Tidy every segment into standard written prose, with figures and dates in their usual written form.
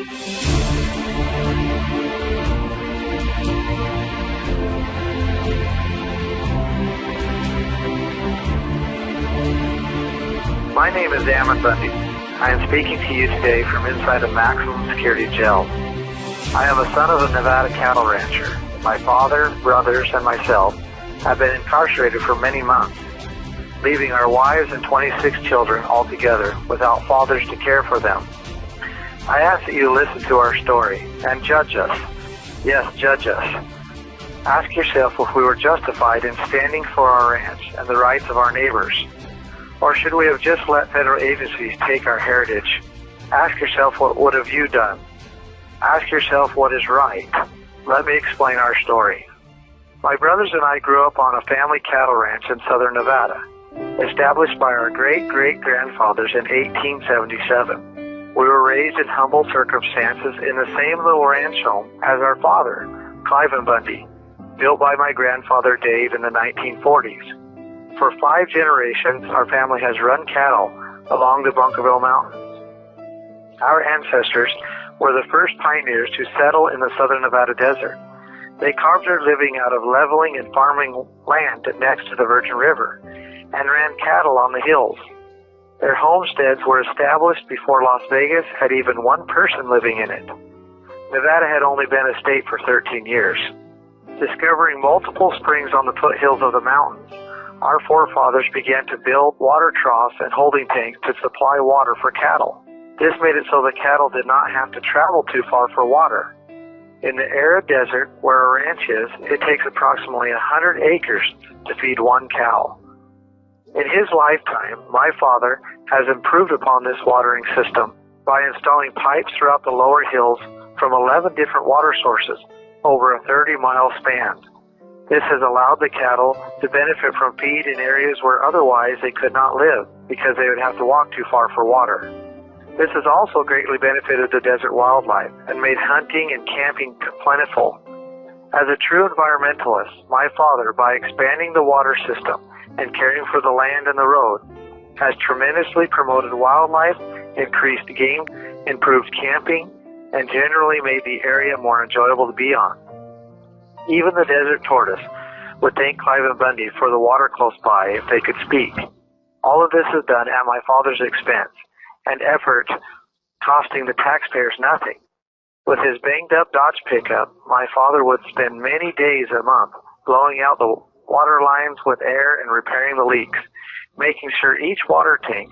My name is Ammon Bundy. I am speaking to you today from inside a maximum security jail. I am a son of a Nevada cattle rancher. My father, brothers, and myself have been incarcerated for many months, leaving our wives and 26 children altogether without fathers to care for them. I ask that you listen to our story and judge us. Yes, judge us. Ask yourself if we were justified in standing for our ranch and the rights of our neighbors. Or should we have just let federal agencies take our heritage? Ask yourself, what would have you done? Ask yourself what is right. Let me explain our story. My brothers and I grew up on a family cattle ranch in southern Nevada, established by our great-great-grandfathers in 1877. We were raised in humble circumstances in the same little ranch home as our father, Ammon Bundy, built by my grandfather Dave in the 1940s. For 5 generations, our family has run cattle along the Bunkerville Mountains. Our ancestors were the first pioneers to settle in the southern Nevada desert. They carved their living out of leveling and farming land next to the Virgin River and ran cattle on the hills. Their homesteads were established before Las Vegas had even one person living in it. Nevada had only been a state for 13 years. Discovering multiple springs on the foothills of the mountains, our forefathers began to build water troughs and holding tanks to supply water for cattle. This made it so the cattle did not have to travel too far for water. In the arid desert where our ranch is, it takes approximately 100 acres to feed one cow. In his lifetime, my father has improved upon this watering system by installing pipes throughout the lower hills from 11 different water sources over a 30-mile span. This has allowed the cattle to benefit from feed in areas where otherwise they could not live because they would have to walk too far for water. This has also greatly benefited the desert wildlife and made hunting and camping plentiful. As a true environmentalist, my father, by expanding the water system and caring for the land and the road, has tremendously promoted wildlife, increased game, improved camping, and generally made the area more enjoyable to be on. Even the desert tortoise would thank Ammon Bundy for the water close by if they could speak. All of this is done at my father's expense and effort, costing the taxpayers nothing. With his banged-up Dodge pickup, my father would spend many days a month blowing out the water lines with air and repairing the leaks, making sure each water tank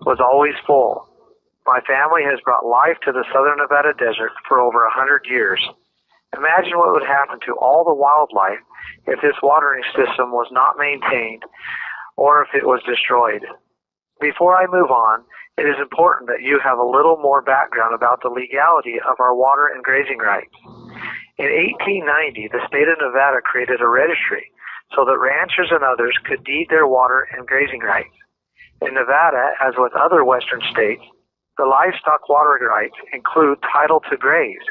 was always full. My family has brought life to the southern Nevada desert for over 100 years. Imagine what would happen to all the wildlife if this watering system was not maintained or if it was destroyed. Before I move on, it is important that you have a little more background about the legality of our water and grazing rights. In 1890, the state of Nevada created a registry so that ranchers and others could deed their water and grazing rights. In Nevada, as with other western states, the livestock water rights include title to graze.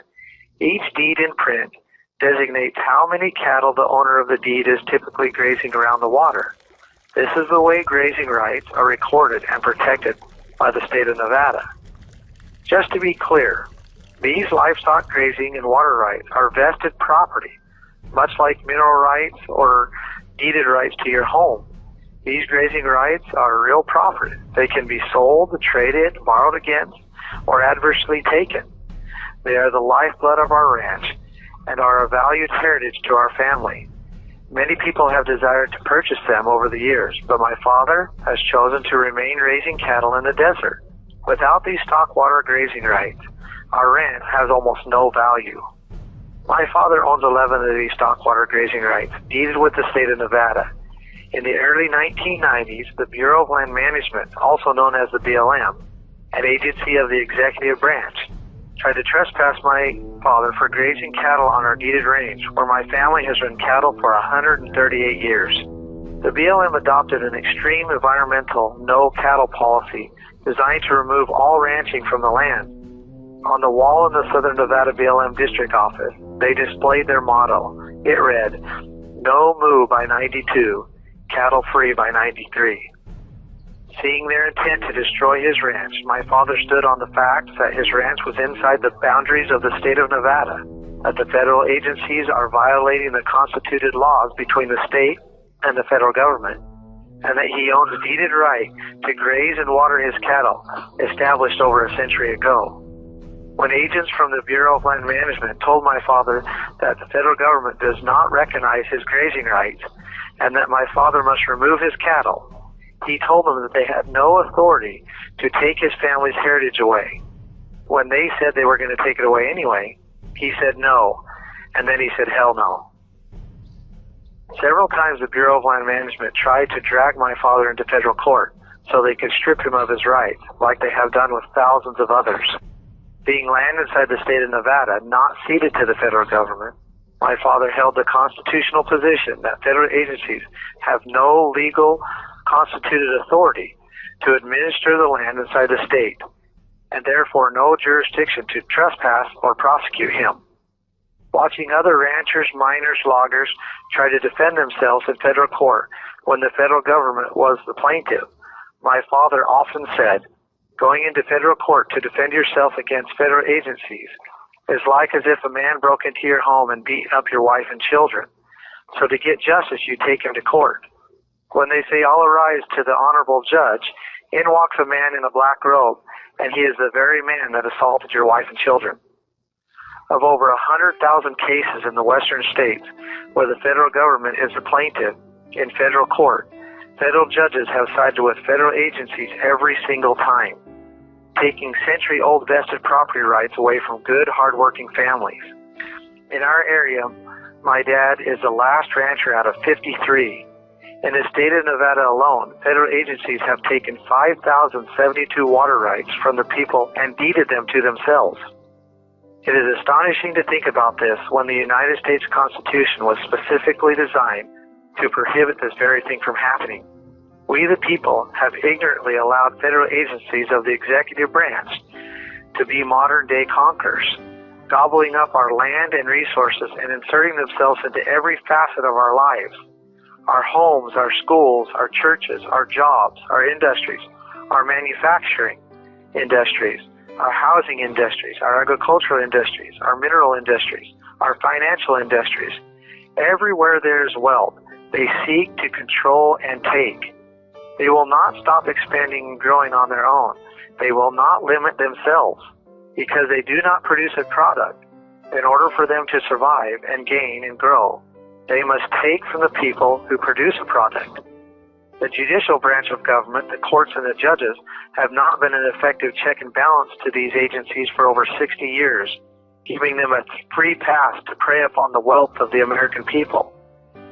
Each deed in print designates how many cattle the owner of the deed is typically grazing around the water. This is the way grazing rights are recorded and protected by the state of Nevada. Just to be clear, these livestock grazing and water rights are vested property, much like mineral rights or deeded rights to your home. These grazing rights are real property. They can be sold, traded, borrowed against, or adversely taken. They are the lifeblood of our ranch and are a valued heritage to our family. Many people have desired to purchase them over the years, but my father has chosen to remain raising cattle in the desert. Without these stock water grazing rights, our ranch has almost no value. My father owns 11 of these stock water grazing rights, deeded with the state of Nevada. In the early 1990s, the Bureau of Land Management, also known as the BLM, an agency of the executive branch, tried to trespass my father for grazing cattle on our deeded range, where my family has run cattle for 138 years. The BLM adopted an extreme environmental no-cattle policy designed to remove all ranching from the land. On the wall in the Southern Nevada BLM district office, they displayed their motto. It read, "No moo by 92, cattle free by 93." Seeing their intent to destroy his ranch, my father stood on the fact that his ranch was inside the boundaries of the state of Nevada, that the federal agencies are violating the constituted laws between the state and the federal government, and that he owns a deeded right to graze and water his cattle, established over a century ago. When agents from the Bureau of Land Management told my father that the federal government does not recognize his grazing rights and that my father must remove his cattle, he told them that they had no authority to take his family's heritage away. When they said they were going to take it away anyway, he said no, and then he said hell no. Several times the Bureau of Land Management tried to drag my father into federal court so they could strip him of his rights, like they have done with thousands of others. Being land inside the state of Nevada, not ceded to the federal government, my father held the constitutional position that federal agencies have no legal constituted authority to administer the land inside the state, and therefore no jurisdiction to trespass or prosecute him. Watching other ranchers, miners, loggers try to defend themselves in federal court when the federal government was the plaintiff, my father often said, going into federal court to defend yourself against federal agencies is like as if a man broke into your home and beat up your wife and children. So to get justice, you take him to court. When they say all arise to the honorable judge, in walks a man in a black robe, and he is the very man that assaulted your wife and children. Of over 100,000 cases in the western states where the federal government is the plaintiff in federal court, federal judges have sided with federal agencies every single time, taking century-old vested property rights away from good, hard-working families. In our area, my dad is the last rancher out of 53. In the state of Nevada alone, federal agencies have taken 5,072 water rights from the people and deeded them to themselves. It is astonishing to think about this when the United States Constitution was specifically designed to prohibit this very thing from happening. We, the people, have ignorantly allowed federal agencies of the executive branch to be modern-day conquerors, gobbling up our land and resources and inserting themselves into every facet of our lives. Our homes, our schools, our churches, our jobs, our industries, our manufacturing industries, our housing industries, our agricultural industries, our mineral industries, our financial industries. Everywhere there is wealth, they seek to control and take. They will not stop expanding and growing on their own. They will not limit themselves because they do not produce a product. In order for them to survive and gain and grow, they must take from the people who produce a product. The judicial branch of government, the courts and the judges, have not been an effective check and balance to these agencies for over 60 years, giving them a free pass to prey upon the wealth of the American people.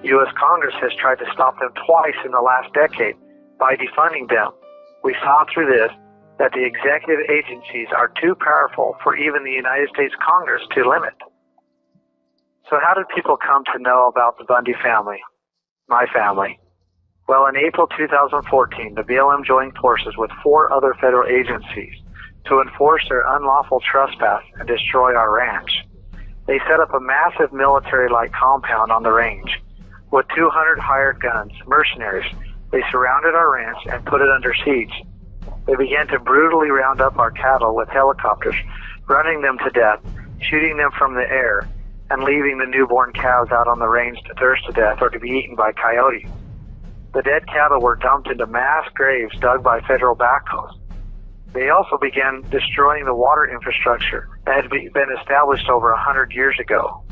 U.S. Congress has tried to stop them twice in the last decade by defunding them. We saw through this that the executive agencies are too powerful for even the United States Congress to limit. So how did people come to know about the Bundy family, my family? Well, in April 2014, the BLM joined forces with 4 other federal agencies to enforce their unlawful trespass and destroy our ranch. They set up a massive military-like compound on the range. With 200 hired guns, mercenaries, they surrounded our ranch and put it under siege. They began to brutally round up our cattle with helicopters, running them to death, shooting them from the air, and leaving the newborn cows out on the range to thirst to death or to be eaten by coyotes. The dead cattle were dumped into mass graves dug by federal backhoes. They also began destroying the water infrastructure that had been established over 100 years ago.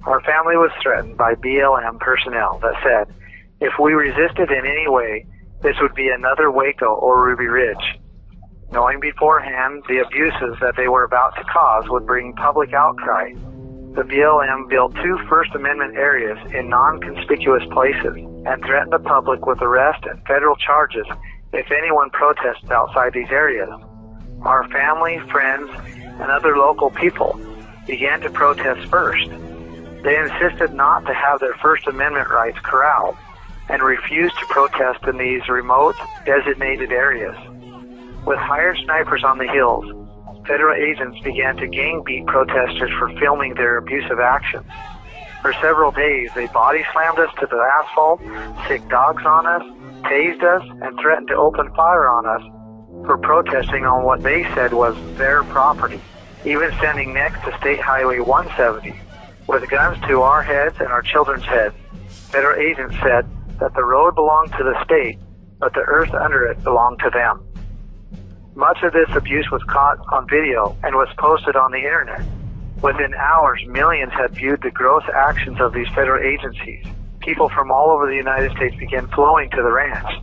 Our family was threatened by BLM personnel that said, if we resisted in any way, this would be another Waco or Ruby Ridge. Knowing beforehand the abuses that they were about to cause would bring public outcry, the BLM built 2 First Amendment areas in non-conspicuous places and threatened the public with arrest and federal charges if anyone protests outside these areas. Our family, friends, and other local people began to protest first. They insisted not to have their First Amendment rights corralled and refused to protest in these remote, designated areas. With hired snipers on the hills, federal agents began to gang beat protesters for filming their abusive actions. For several days, they body slammed us to the asphalt, sicked dogs on us, tased us, and threatened to open fire on us for protesting on what they said was their property, even standing next to State Highway 170 with guns to our heads and our children's heads. Federal agents said that the road belonged to the state, but the earth under it belonged to them. Much of this abuse was caught on video and was posted on the internet. Within hours, millions had viewed the gross actions of these federal agencies. People from all over the United States began flowing to the ranch.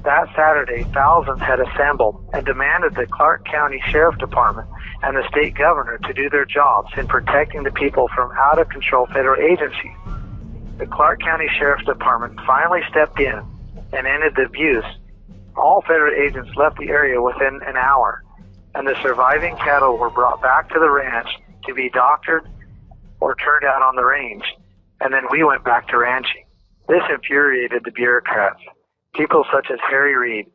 That Saturday, thousands had assembled and demanded the Clark County Sheriff Department and the state governor to do their jobs in protecting the people from out-of-control federal agencies. The Clark County Sheriff's Department finally stepped in and ended the abuse. All federal agents left the area within an hour, and the surviving cattle were brought back to the ranch to be doctored or turned out on the range, and then we went back to ranching. This infuriated the bureaucrats. People such as Harry Reid,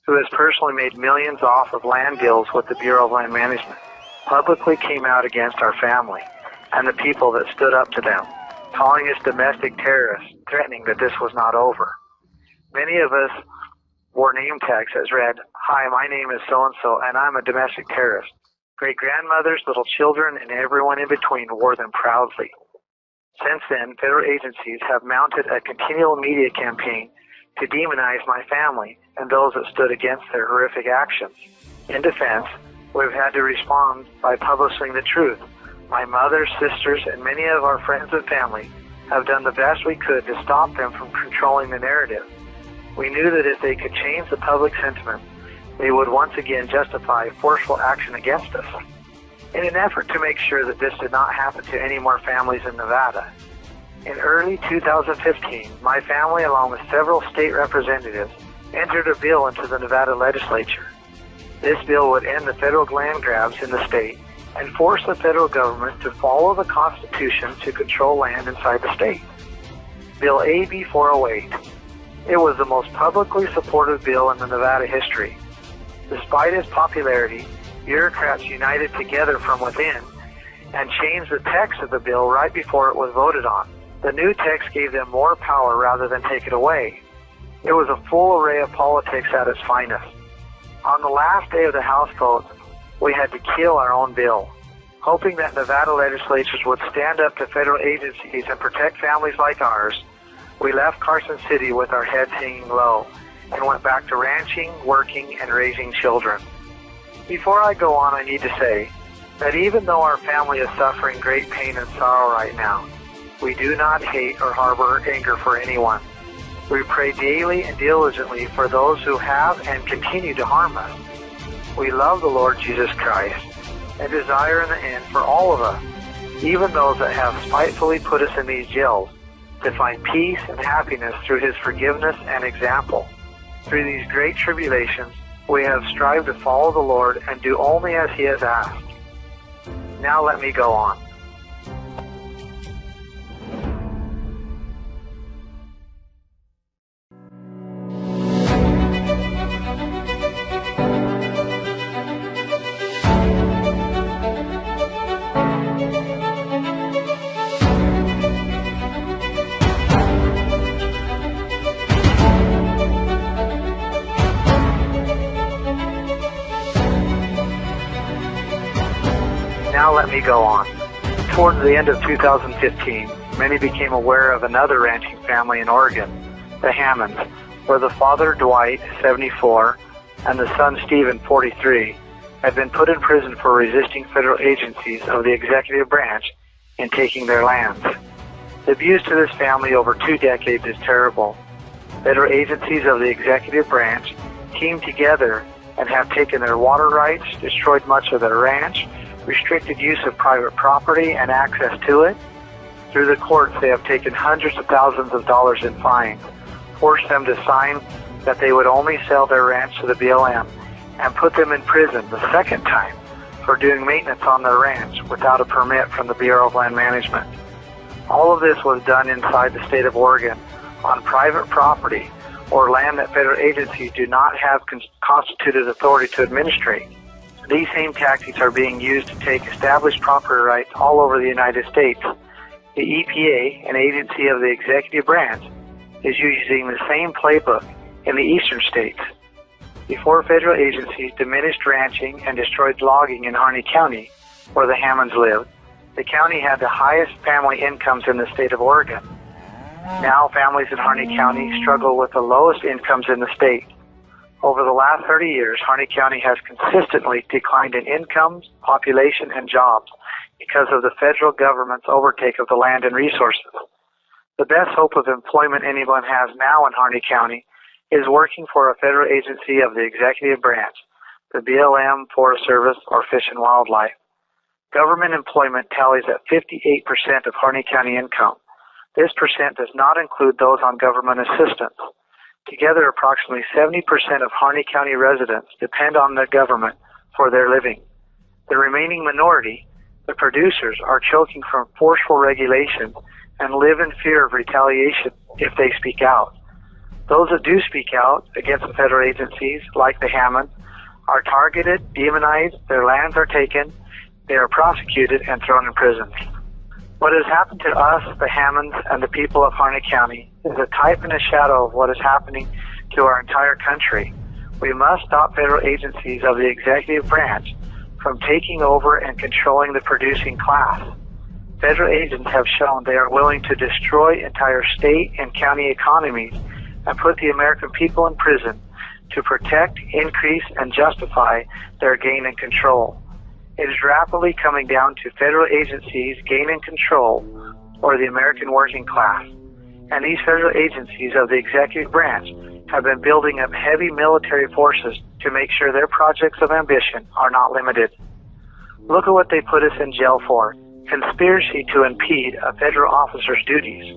who has personally made millions off of land deals with the Bureau of Land Management, publicly came out against our family and the people that stood up to them, calling us domestic terrorists, threatening that this was not over. Many of us wore name tags that read, "Hi, my name is so-and-so, and I'm a domestic terrorist." Great-grandmothers, little children, and everyone in between wore them proudly. Since then, federal agencies have mounted a continual media campaign to demonize my family and those that stood against their horrific actions. In defense, we've had to respond by publishing the truth. My mother, sisters, and many of our friends and family have done the best we could to stop them from controlling the narrative. We knew that if they could change the public sentiment, they would once again justify forceful action against us. In an effort to make sure that this did not happen to any more families in Nevada, in early 2015, my family, along with several state representatives, entered a bill into the Nevada legislature. This bill would end the federal land grabs in the state and force the federal government to follow the Constitution to control land inside the state. Bill AB 408. It was the most publicly supported bill in the Nevada history. Despite its popularity, bureaucrats united together from within and changed the text of the bill right before it was voted on. The new text gave them more power rather than take it away. It was a full array of politics at its finest. On the last day of the House vote, we had to kill our own bill, hoping that Nevada legislatures would stand up to federal agencies and protect families like ours. We left Carson City with our heads hanging low and went back to ranching, working, and raising children. Before I go on, I need to say that even though our family is suffering great pain and sorrow right now, we do not hate or harbor anger for anyone. We pray daily and diligently for those who have and continue to harm us. We love the Lord Jesus Christ and desire in the end for all of us, even those that have spitefully put us in these jails, to find peace and happiness through His forgiveness and example. Through these great tribulations, we have strived to follow the Lord and do only as He has asked. Now let me go on. Now let me go on. Towards the end of 2015, many became aware of another ranching family in Oregon, the Hammonds, where the father, Dwight, 74, and the son, Stephen, 43, had been put in prison for resisting federal agencies of the executive branch in taking their lands. The abuse to this family over 2 decades is terrible. Federal agencies of the executive branch teamed together and have taken their water rights, destroyed much of their ranch, restricted use of private property and access to it. Through the courts, they have taken hundreds of thousands of dollars in fines, forced them to sign that they would only sell their ranch to the BLM, and put them in prison the second time for doing maintenance on their ranch without a permit from the Bureau of Land Management. All of this was done inside the state of Oregon on private property or land that federal agencies do not have constituted authority to administrate. These same tactics are being used to take established property rights all over the United States. The EPA, an agency of the executive branch, is using the same playbook in the eastern states. Before federal agencies diminished ranching and destroyed logging in Harney County, where the Hammonds lived, the county had the highest family incomes in the state of Oregon. Now families in Harney County struggle with the lowest incomes in the state. Over the last 30 years, Harney County has consistently declined in incomes, population, and jobs because of the federal government's overtake of the land and resources. The best hope of employment anyone has now in Harney County is working for a federal agency of the executive branch, the BLM, Forest Service, or Fish and Wildlife. Government employment tallies at 58% of Harney County income. This percent does not include those on government assistance. Together, approximately 70% of Harney County residents depend on the government for their living. The remaining minority, the producers, are choking from forceful regulations and live in fear of retaliation if they speak out. Those that do speak out against the federal agencies, like the Hammonds, are targeted, demonized, their lands are taken, they are prosecuted and thrown in prison. What has happened to us, the Hammonds, and the people of Harney County is a type and a shadow of what is happening to our entire country. We must stop federal agencies of the executive branch from taking over and controlling the producing class. Federal agents have shown they are willing to destroy entire state and county economies and put the American people in prison to protect, increase, and justify their gain and control. It is rapidly coming down to federal agencies gaining control or the American working class. And these federal agencies of the executive branch have been building up heavy military forces to make sure their projects of ambition are not limited. Look at what they put us in jail for: conspiracy to impede a federal officer's duties.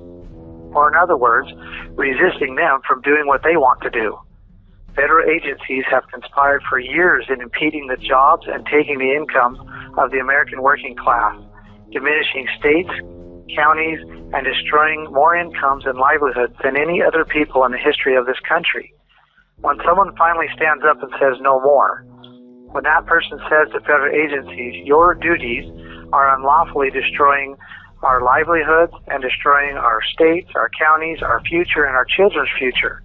Or in other words, resisting them from doing what they want to do. Federal agencies have conspired for years in impeding the jobs and taking the income of the American working class, diminishing states, counties, and destroying more incomes and livelihoods than any other people in the history of this country. When someone finally stands up and says no more, when that person says to federal agencies, your duties are unlawfully destroying our livelihoods and destroying our states, our counties, our future, and our children's future,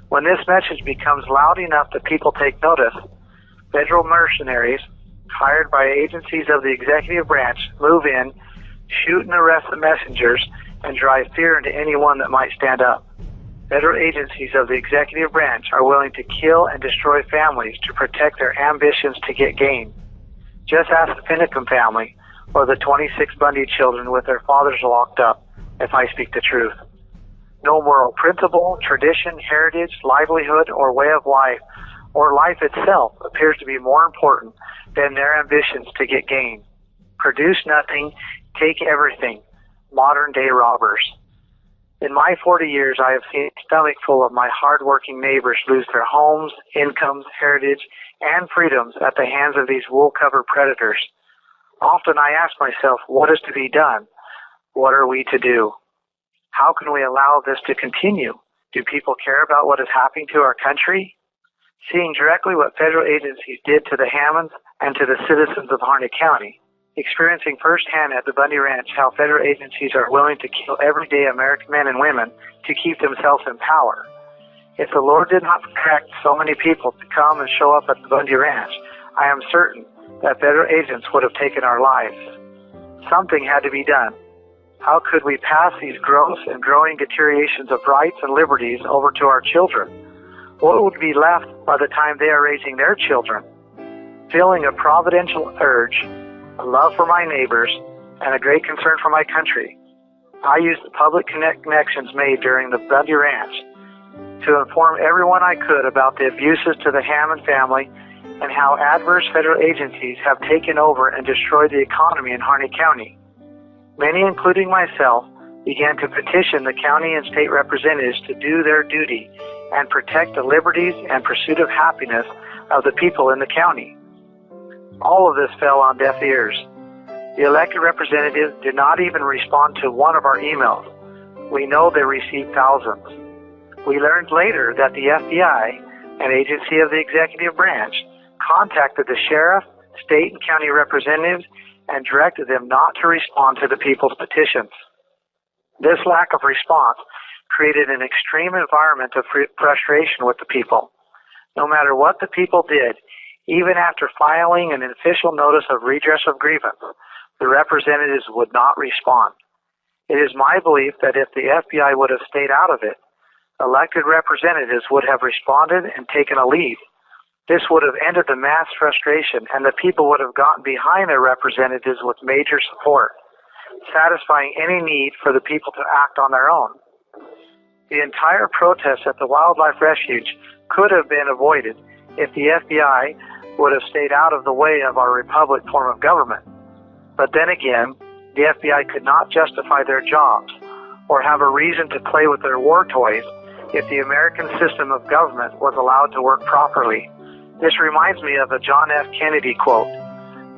when this message becomes loud enough that people take notice, federal mercenaries hired by agencies of the executive branch move in, shoot and arrest the messengers, and drive fear into anyone that might stand up. Federal agencies of the executive branch are willing to kill and destroy families to protect their ambitions to get gain. Just ask the Finicum family or the 26 Bundy children with their fathers locked up, if I speak the truth. No moral principle, tradition, heritage, livelihood, or way of life, or life itself appears to be more important than their ambitions to get gain. Produce nothing, take everything. Modern-day robbers. In my 40 years, I have seen a stomach full of my hard-working neighbors lose their homes, incomes, heritage, and freedoms at the hands of these wool-covered predators. Often I ask myself, what is to be done? What are we to do? How can we allow this to continue? Do people care about what is happening to our country? Seeing directly what federal agencies did to the Hammonds and to the citizens of Harney County, experiencing firsthand at the Bundy Ranch how federal agencies are willing to kill everyday American men and women to keep themselves in power. If the Lord did not protect so many people to come and show up at the Bundy Ranch, I am certain that federal agents would have taken our lives. Something had to be done. How could we pass these gross and growing deteriorations of rights and liberties over to our children? What would be left by the time they are raising their children? Feeling a providential urge, a love for my neighbors, and a great concern for my country, I used the public connections made during the Bundy Ranch to inform everyone I could about the abuses to the Hammond family and how adverse federal agencies have taken over and destroyed the economy in Harney County. Many, including myself, began to petition the county and state representatives to do their duty and protect the liberties and pursuit of happiness of the people in the county. All of this fell on deaf ears. The elected representatives did not even respond to one of our emails. We know they received thousands. We learned later that the FBI, an agency of the executive branch, contacted the sheriff, state and county representatives, and directed them not to respond to the people's petitions. This lack of response created an extreme environment of frustration with the people. No matter what the people did, even after filing an official notice of redress of grievance, the representatives would not respond. It is my belief that if the FBI would have stayed out of it, elected representatives would have responded and taken a lead. This would have ended the mass frustration, and the people would have gotten behind their representatives with major support, satisfying any need for the people to act on their own. The entire protest at the wildlife refuge could have been avoided if the FBI would have stayed out of the way of our republic form of government. But then again, the FBI could not justify their jobs or have a reason to play with their war toys if the American system of government was allowed to work properly. This reminds me of a John F. Kennedy quote,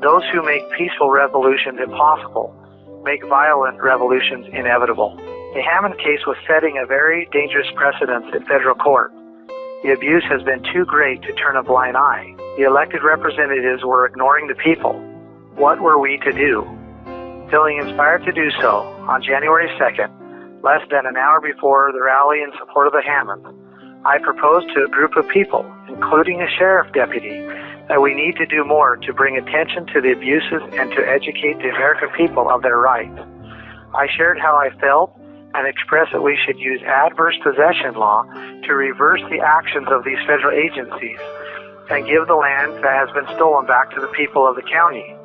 "Those who make peaceful revolutions impossible make violent revolutions inevitable." The Ammon case was setting a very dangerous precedent in federal court. The abuse has been too great to turn a blind eye. The elected representatives were ignoring the people. What were we to do? Feeling inspired to do so, on January 2nd, less than an hour before the rally in support of the Ammons, I proposed to a group of people, including a sheriff deputy, that we need to do more to bring attention to the abuses and to educate the American people of their rights. I shared how I felt and expressed that we should use adverse possession law to reverse the actions of these federal agencies and give the land that has been stolen back to the people of the county.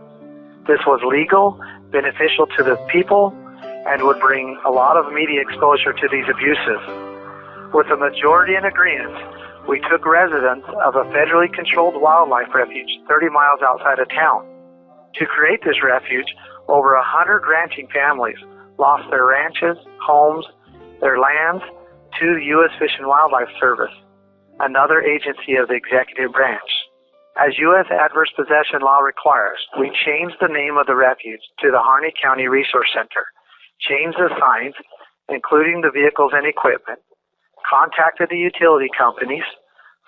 This was legal, beneficial to the people, and would bring a lot of media exposure to these abuses. With a majority in agreement, we took residents of a federally controlled wildlife refuge 30 miles outside of town. To create this refuge, over 100 ranching families lost their ranches, homes, their lands to the U.S. Fish and Wildlife Service, another agency of the executive branch. As U.S. adverse possession law requires, we changed the name of the refuge to the Harney County Resource Center, changed the signs, including the vehicles and equipment, contacted the utility companies,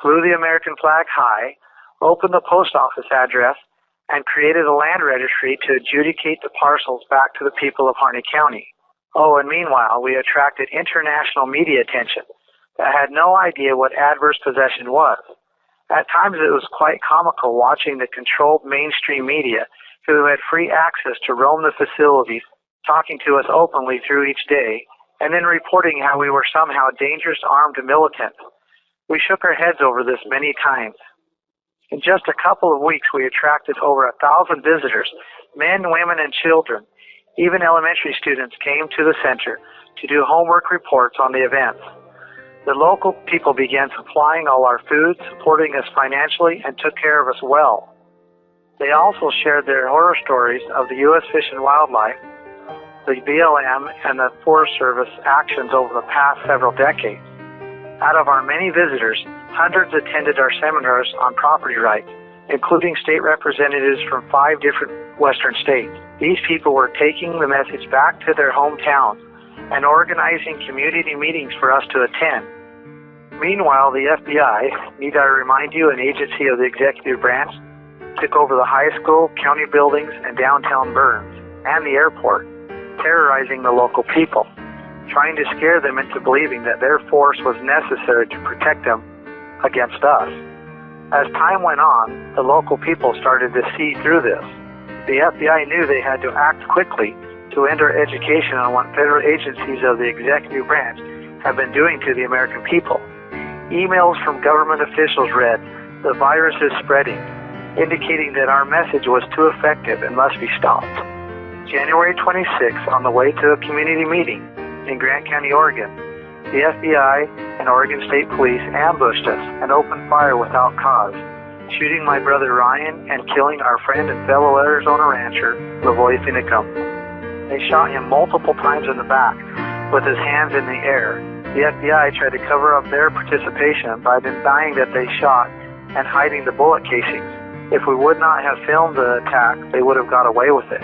flew the American flag high, opened the post office address, and created a land registry to adjudicate the parcels back to the people of Harney County. Oh, and meanwhile, we attracted international media attention that had no idea what adverse possession was. At times it was quite comical watching the controlled mainstream media who had free access to roam the facilities, talking to us openly through each day, and then reporting how we were somehow dangerous armed militants. We shook our heads over this many times. In just a couple of weeks, we attracted over 1,000 visitors, men, women, and children. Even elementary students came to the center to do homework reports on the events. The local people began supplying all our food, supporting us financially, and took care of us well. They also shared their horror stories of the U.S. Fish and Wildlife, the BLM, and the Forest Service actions over the past several decades. Out of our many visitors, hundreds attended our seminars on property rights, including state representatives from 5 different western states. These people were taking the message back to their hometowns and organizing community meetings for us to attend. Meanwhile, the FBI, need I remind you, an agency of the executive branch, took over the high school, county buildings, and downtown Burns, and the airport, terrorizing the local people, trying to scare them into believing that their force was necessary to protect them against us. As time went on, the local people started to see through this. The FBI knew they had to act quickly to end our education on what federal agencies of the executive branch have been doing to the American people. Emails from government officials read, "The virus is spreading," indicating that our message was too effective and must be stopped. January 26th, on the way to a community meeting in Grant County, Oregon, the FBI and Oregon State Police ambushed us and opened fire without cause, shooting my brother Ryan and killing our friend and fellow Arizona rancher, Lavoy Finicum. They shot him multiple times in the back with his hands in the air. The FBI tried to cover up their participation by denying that they shot and hiding the bullet casings. If we would not have filmed the attack, they would have got away with it.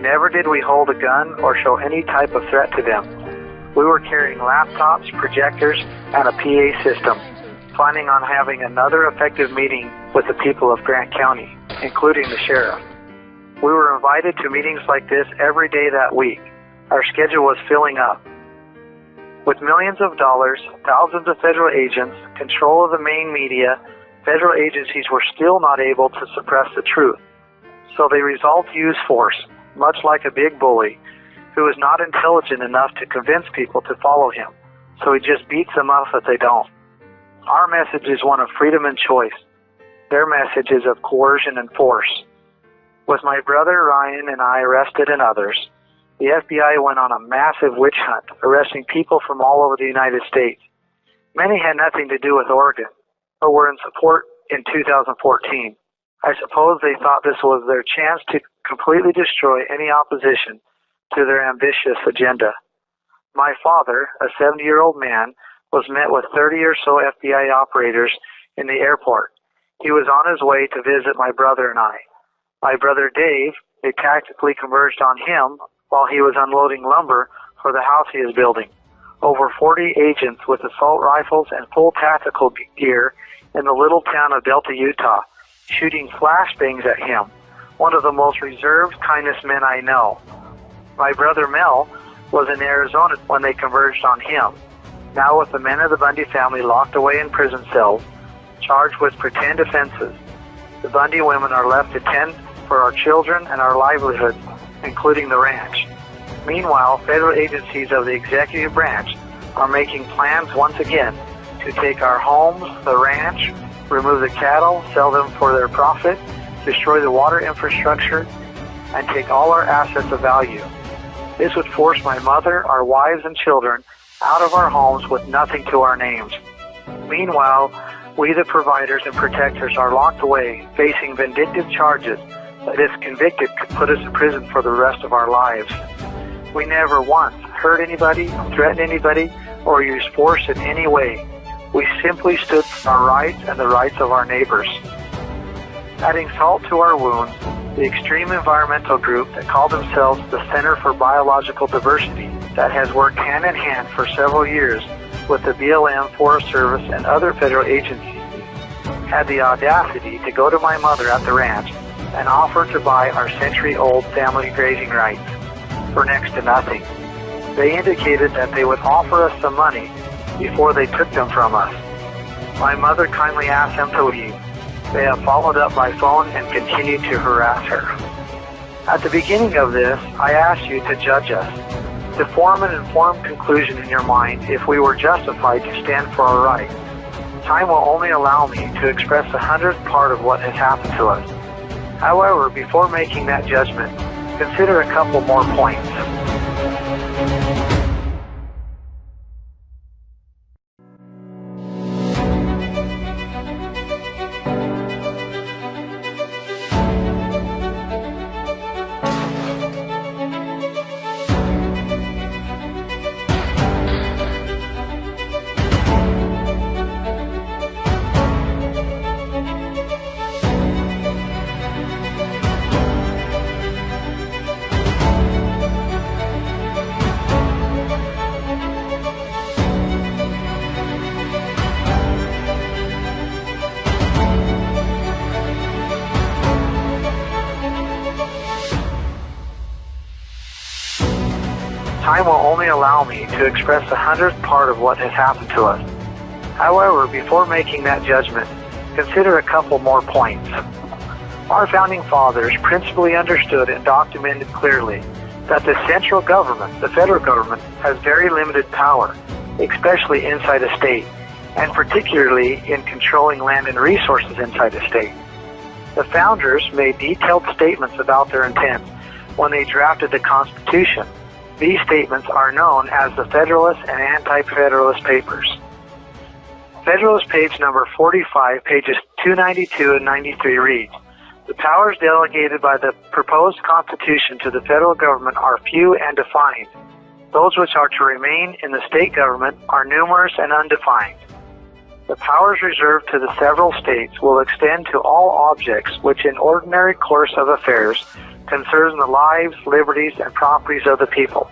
Never did we hold a gun or show any type of threat to them. We were carrying laptops, projectors, and a PA system, planning on having another effective meeting with the people of Grant County, including the sheriff. We were invited to meetings like this every day that week. Our schedule was filling up. With millions of dollars, thousands of federal agents, control of the main media, federal agencies were still not able to suppress the truth. So they resolved to use force, much like a big bully, who is not intelligent enough to convince people to follow him. So he just beats them up if they don't. Our message is one of freedom and choice. Their message is of coercion and force. With my brother Ryan and I arrested and others, the FBI went on a massive witch hunt, arresting people from all over the United States. Many had nothing to do with Oregon, but were in support in 2014. I suppose they thought this was their chance to completely destroy any opposition to their ambitious agenda. My father, a 70-year-old man, was met with 30 or so FBI operators in the airport. He was on his way to visit my brother and I. My brother Dave, they tactically converged on him while he was unloading lumber for the house he is building. Over 40 agents with assault rifles and full tactical gear in the little town of Delta, Utah, shooting flashbangs at him, one of the most reserved, kindest men I know. My brother Mel was in Arizona when they converged on him. Now with the men of the Bundy family locked away in prison cells, charged with pretend offenses, the Bundy women are left to tend for our children and our livelihoods, including the ranch. Meanwhile, federal agencies of the executive branch are making plans once again to take our homes, the ranch, remove the cattle, sell them for their profit, destroy the water infrastructure, and take all our assets of value. This would force my mother, our wives, and children out of our homes with nothing to our names. Meanwhile, we, the providers and protectors, are locked away, facing vindictive charges that, if convicted, could put us in prison for the rest of our lives. We never once hurt anybody, threatened anybody, or used force in any way. We simply stood for our rights and the rights of our neighbors. Adding salt to our wounds, the extreme environmental group that called themselves the Center for Biological Diversity, that has worked hand in hand for several years with the BLM, Forest Service, and other federal agencies, had the audacity to go to my mother at the ranch and offer to buy our century-old family grazing rights for next to nothing. They indicated that they would offer us some money before they took them from us. My mother kindly asked them to leave. They have followed up by phone and continued to harass her. At the beginning of this, I asked you to judge us, to form an informed conclusion in your mind if we were justified to stand for our rights. Time will only allow me to express the 100th part of what has happened to us. However, before making that judgment, consider a couple more points. Time will only allow me to express the 100th part of what has happened to us. However, before making that judgment, consider a couple more points. Our founding fathers principally understood and documented clearly that the central government, the federal government, has very limited power, especially inside a state, and particularly in controlling land and resources inside a state. The founders made detailed statements about their intent when they drafted the Constitution. These statements are known as the Federalist and Anti-Federalist Papers. Federalist page number 45, pages 292 and 93 reads, "The powers delegated by the proposed Constitution to the federal government are few and defined. Those which are to remain in the state government are numerous and undefined. The powers reserved to the several states will extend to all objects which in ordinary course of affairs concern the lives, liberties, and properties of the people,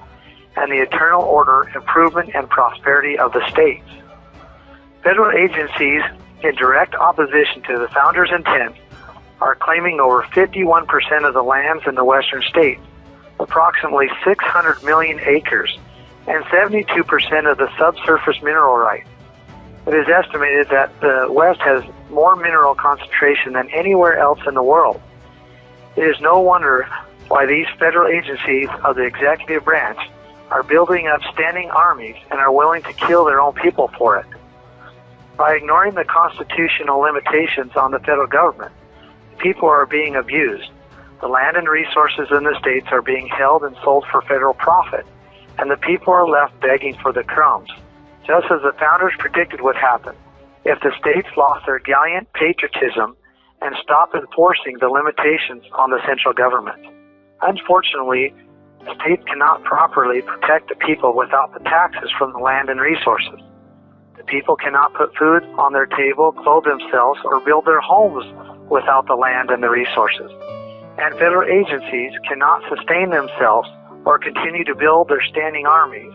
and the eternal order, improvement, and prosperity of the states. Federal agencies in direct opposition to the founders' intent are claiming over 51% of the lands in the western states, approximately 600 million acres, and 72% of the subsurface mineral rights. It is estimated that the West has more mineral concentration than anywhere else in the world. It is no wonder why these federal agencies of the executive branch are building up standing armies and are willing to kill their own people for it. By ignoring the constitutional limitations on the federal government, people are being abused. The land and resources in the states are being held and sold for federal profit, and the people are left begging for the crumbs, just as the founders predicted would happen if the states lost their gallant patriotism and stopped enforcing the limitations on the central government. Unfortunately, the states cannot properly protect the people without the taxes from the land and resources. The people cannot put food on their table, clothe themselves, or build their homes without the land and the resources. And federal agencies cannot sustain themselves or continue to build their standing armies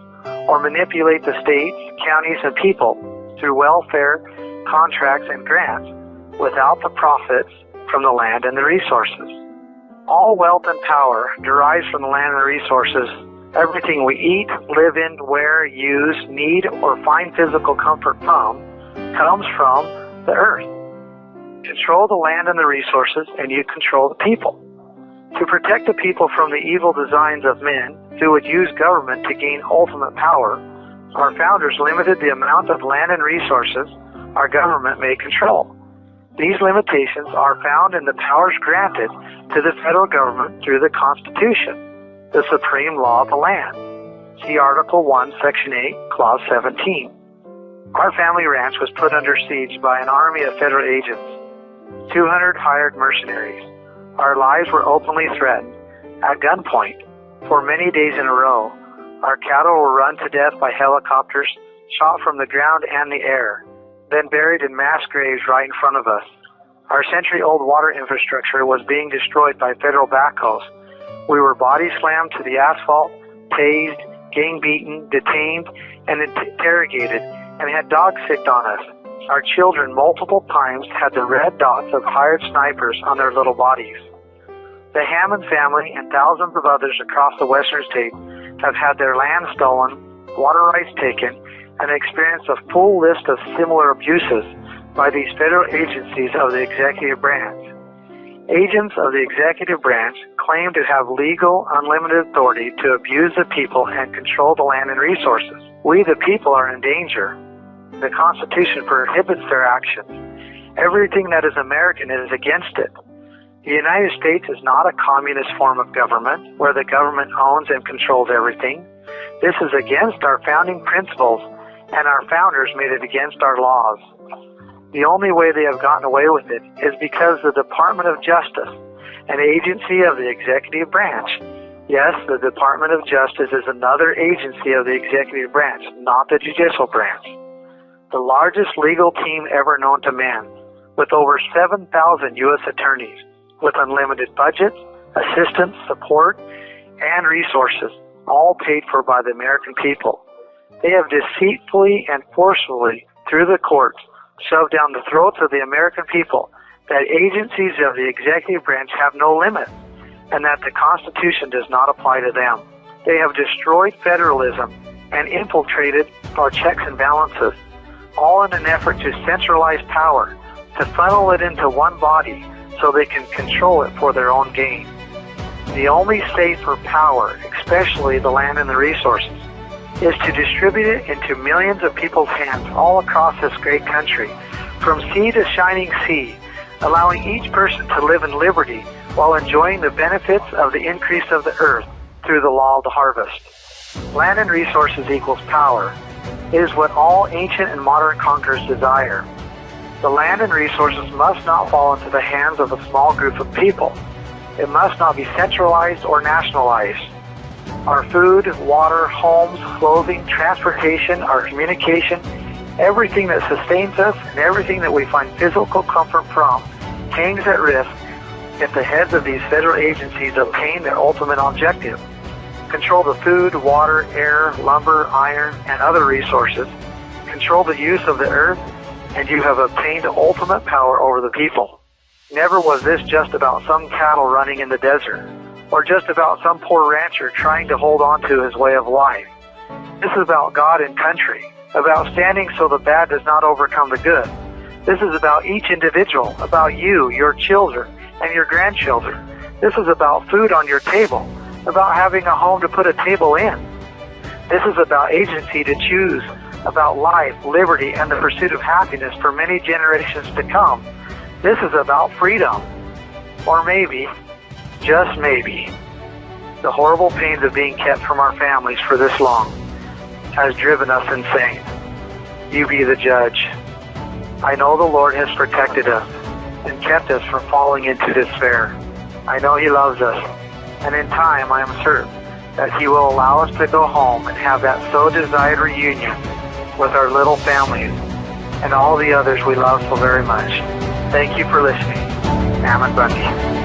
or manipulate the states, counties, and people through welfare, contracts, and grants without the profits from the land and the resources. All wealth and power derives from the land and the resources. Everything we eat, live in, wear, use, need, or find physical comfort from comes from the earth. Control the land and the resources, and you control the people. To protect the people from the evil designs of men who would use government to gain ultimate power, our founders limited the amount of land and resources our government may control. These limitations are found in the powers granted to the federal government through the Constitution, the supreme law of the land. See Article 1, Section 8, Clause 17. Our family ranch was put under siege by an army of federal agents, 200 hired mercenaries. Our lives were openly threatened, at gunpoint, for many days in a row. Our cattle were run to death by helicopters, shot from the ground and the air, then buried in mass graves right in front of us. Our century-old water infrastructure was being destroyed by federal backhoes. We were body slammed to the asphalt, tased, gang beaten, detained, and interrogated, and had dogs sicked on us. Our children multiple times had the red dots of hired snipers on their little bodies. The Hammond family and thousands of others across the western states have had their land stolen, water rights taken, and experienced a full list of similar abuses by these federal agencies of the executive branch. Agents of the executive branch claim to have legal, unlimited authority to abuse the people and control the land and resources. We, the people, are in danger. The Constitution prohibits their actions. Everything that is American is against it. The United States is not a communist form of government where the government owns and controls everything. This is against our founding principles, and our founders made it against our laws. The only way they have gotten away with it is because the Department of Justice, an agency of the executive branch. Yes, the Department of Justice is another agency of the executive branch, not the judicial branch. The largest legal team ever known to man, with over 7,000 U.S. attorneys, with unlimited budgets, assistance, support, and resources, all paid for by the American people. They have deceitfully and forcefully, through the courts, shoved down the throats of the American people that agencies of the executive branch have no limits and that the Constitution does not apply to them. They have destroyed federalism and infiltrated our checks and balances, all in an effort to centralize power, to funnel it into one body so they can control it for their own gain. The only safe for power, especially the land and the resources, is to distribute it into millions of people's hands all across this great country, from sea to shining sea, allowing each person to live in liberty while enjoying the benefits of the increase of the earth through the law of the harvest. Land and resources equals power. It is what all ancient and modern conquerors desire. The land and resources must not fall into the hands of a small group of people. It must not be centralized or nationalized. Our food, water, homes, clothing, transportation, our communication, everything that sustains us and everything that we find physical comfort from hangs at risk if the heads of these federal agencies obtain their ultimate objective. Control the food, water, air, lumber, iron, and other resources. Control the use of the earth, and you have obtained ultimate power over the people. Never was this just about some cattle running in the desert, or just about some poor rancher trying to hold on to his way of life. This is about God and country, about standing so the bad does not overcome the good. This is about each individual, about you, your children, and your grandchildren. This is about food on your table, about having a home to put a table in. This is about agency to choose, about life, liberty, and the pursuit of happiness for many generations to come. This is about freedom. Or maybe, just maybe, the horrible pains of being kept from our families for this long has driven us insane. You be the judge. I know the Lord has protected us and kept us from falling into despair. I know He loves us, and in time I am certain that He will allow us to go home and have that so desired reunion with our little families and all the others we love so very much. Thank you for listening. Ammon Bundy.